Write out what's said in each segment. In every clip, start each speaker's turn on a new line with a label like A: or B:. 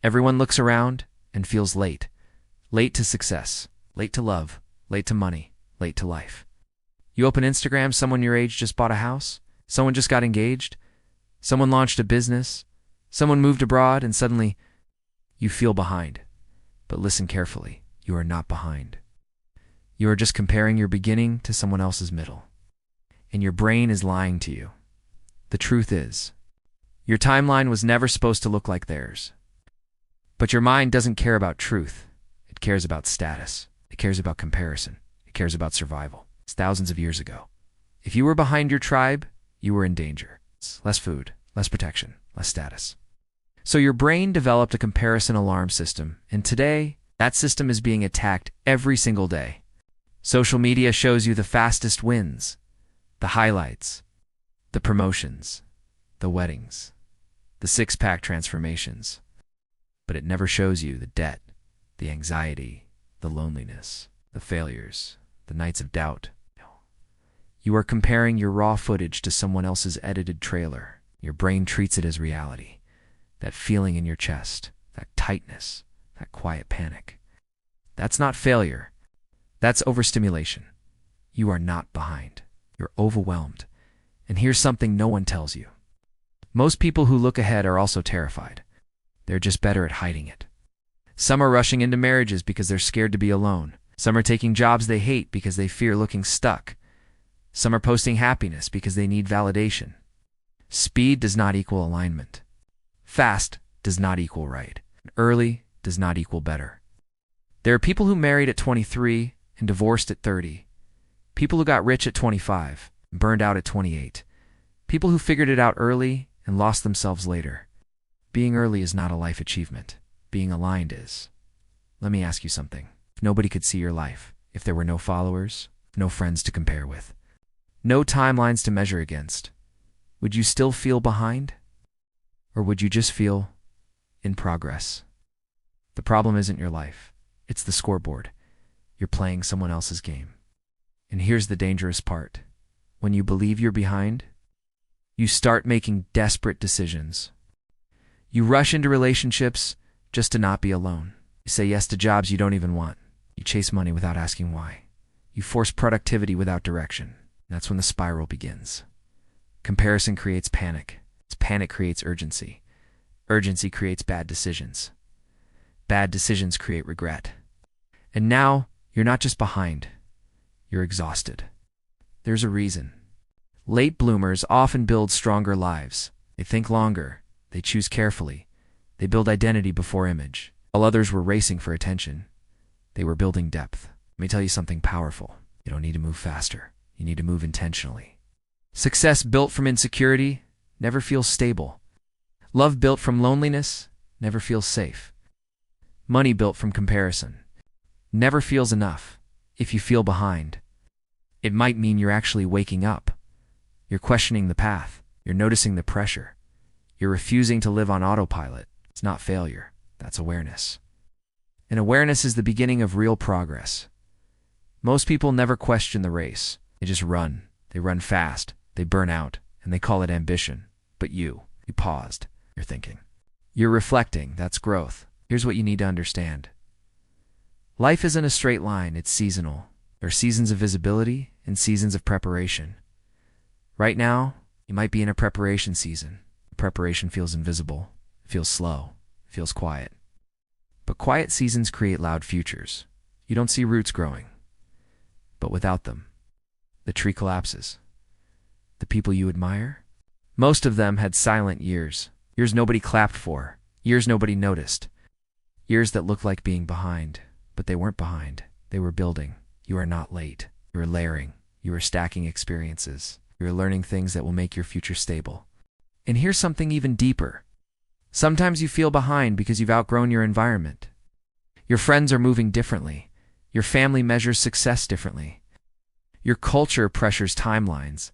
A: Everyone looks around and feels late. Late to success, late to love, late to money, late to life. You open Instagram, someone your age just bought a house, someone just got engaged, someone launched a business, someone moved abroad, and suddenly you feel behind. But listen carefully, you are not behind. You are just comparing your beginning to someone else's middle. And your brain is lying to you. The truth is, your timeline was never supposed to look like theirs. But your mind doesn't care about truth. It cares about status. It cares about comparison. It cares about survival. It's thousands of years ago. If you were behind your tribe, you were in danger. It's less food, less protection, less status. So your brain developed a comparison alarm system, and today, that system is being attacked every single day. Social media shows you the fastest wins, the highlights, the promotions, the weddings, the six-pack transformations. But it never shows you the debt, the anxiety, the loneliness, the failures, the nights of doubt. You are comparing your raw footage to someone else's edited trailer. Your brain treats it as reality. That feeling in your chest, that tightness, that quiet panic. That's not failure. That's overstimulation. You are not behind. You're overwhelmed. And here's something no one tells you. Most people who look ahead are also terrified. They're just better at hiding it. Some are rushing into marriages because they're scared to be alone. Some are taking jobs they hate because they fear looking stuck. Some are posting happiness because they need validation. Speed does not equal alignment. Fast does not equal right. Early does not equal better. There are people who married at 23 and divorced at 30. People who got rich at 25 and burned out at 28. People who figured it out early and lost themselves later. Being early is not a life achievement. Being aligned is. Let me ask you something. If nobody could see your life, if there were no followers, no friends to compare with, no timelines to measure against, would you still feel behind? Or would you just feel in progress? The problem isn't your life. It's the scoreboard. You're playing someone else's game. And here's the dangerous part. When you believe you're behind, you start making desperate decisions. You rush into relationships just to not be alone. You say yes to jobs you don't even want. You chase money without asking why. You force productivity without direction. That's when the spiral begins. Comparison creates panic. Panic creates urgency. Urgency creates bad decisions. Bad decisions create regret. And now, you're not just behind. You're exhausted. There's a reason. Late bloomers often build stronger lives. They think longer. They choose carefully. They build identity before image. While others were racing for attention, they were building depth. Let me tell you something powerful. You don't need to move faster. You need to move intentionally. Success built from insecurity never feels stable. Love built from loneliness never feels safe. Money built from comparison never feels enough. If you feel behind, it might mean you're actually waking up. You're questioning the path. You're noticing the pressure. You're refusing to live on autopilot. It's not failure. That's awareness. And awareness is the beginning of real progress. Most people never question the race. They just run. They run fast. They burn out. And they call it ambition. But you paused. You're thinking. You're reflecting. That's growth. Here's what you need to understand. Life isn't a straight line. It's seasonal. There are seasons of visibility and seasons of preparation. Right now, you might be in a preparation season. Preparation feels invisible, feels slow, feels quiet. But quiet seasons create loud futures. You don't see roots growing. But without them, the tree collapses. The people you admire? Most of them had silent years. Years nobody clapped for. Years nobody noticed. Years that looked like being behind. But they weren't behind. They were building. You are not late. You are layering. You are stacking experiences. You are learning things that will make your future stable. And here's something even deeper. Sometimes you feel behind because you've outgrown your environment. Your friends are moving differently. Your family measures success differently. Your culture pressures timelines.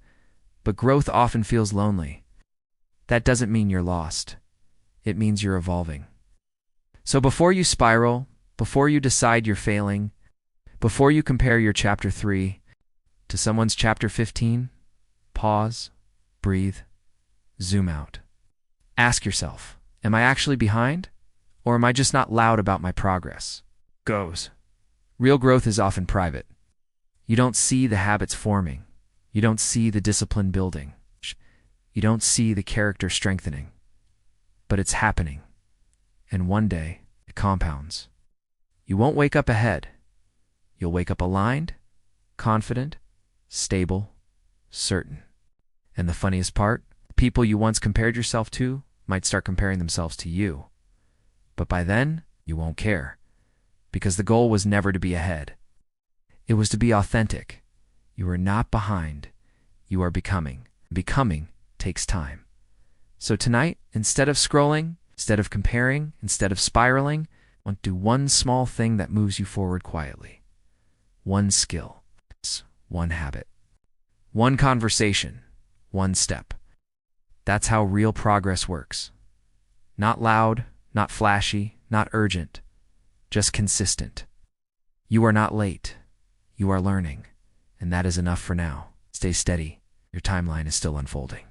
A: But growth often feels lonely. That doesn't mean you're lost. It means you're evolving. So before you spiral, before you decide you're failing, before you compare your chapter 3 to someone's chapter 15, pause, breathe, zoom out. Ask yourself, am I actually behind? Or am I just not loud about my progress? Goes. Real growth is often private. You don't see the habits forming. You don't see the discipline building. You don't see the character strengthening. But it's happening. And one day, it compounds. You won't wake up ahead. You'll wake up aligned, confident, stable, certain. And the funniest part, the people you once compared yourself to might start comparing themselves to you. But by then, you won't care. Because the goal was never to be ahead. It was to be authentic. You are not behind. You are becoming. Becoming takes time. So tonight, instead of scrolling, instead of comparing, instead of spiraling, I want to do one small thing that moves you forward quietly. One skill. One habit. One conversation. One step. That's how real progress works. Not loud, not flashy, not urgent. Just consistent. You are not late. You are learning. And that is enough for now. Stay steady. Your timeline is still unfolding.